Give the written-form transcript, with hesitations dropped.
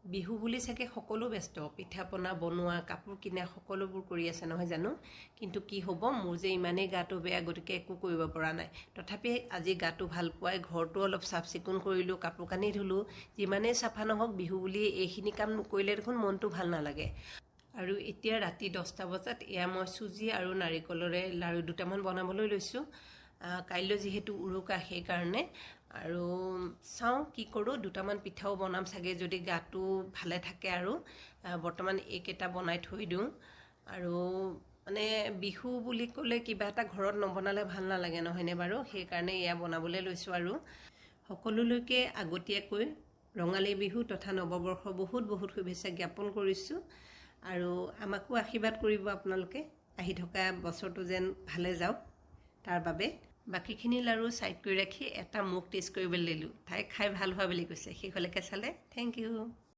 বিহু বুলি চাগে সকলো ব্যস্ত পিঠা পনা বনোৱা কাপোৰ কিনা সকলোবোৰ কৰি আছে নহয় জানো কিন্তু কি হ'ব মোৰ যে ইমানেই গাটো বেয়া গতিকে একো কৰিব পৰা নাই তথাপি আজি গাটো ভাল পোৱাই ঘৰটো অলপ চাফ চিকুণ কৰিলোঁ কাপোৰ কানি ধুলোঁ যিমানেই চাফা নহওক বিহু বুলি এইখিনি কাম নকৰিলে দেখোন মনটো ভাল নালাগে আৰু এতিয়া ৰাতি 10টা বজাত এয়া মই চুজি আৰু নাৰিকলৰে লাড়ু দুটামান বনাবলৈ লৈছোঁ কাইলৈ যেহেতু উৰুকা সেইকাৰণে আৰু চাওঁ কি কৰোঁ দুটামান পিঠাও বনাম চাগে যদি গাটো ভালে থাকে আৰু বৰ্তমান এইকেইটা বনাই থৈ দিওঁ আৰু মানে বিহু বুলি ক'লে কিবা এটা ঘৰত নবনালে ভাল নালাগে নহয়নে বাৰু সেইকাৰণে এয়া বনাবলৈ লৈছোঁ আৰু সকলোলৈকে আগতীয়াকৈ ৰঙালী বিহু তথা নৱবৰ্ষ বহুত বহুত শুভেচ্ছা জ্ঞাপন কৰিছোঁ আৰু আমাকো আশীৰ্বাদ কৰিব আপোনালোকে আহি থকা বছৰটো যেন ভালে যাওক তাৰ বাবে বাকিখিনি লাড়ু সাইড কৰি ৰাখি এটা মুখ টেষ্ট কৰিবলৈ দিলোঁ তাই খাই ভাল হোৱা বুলি কৈছে শেষলৈকে চালে থেংক ইউ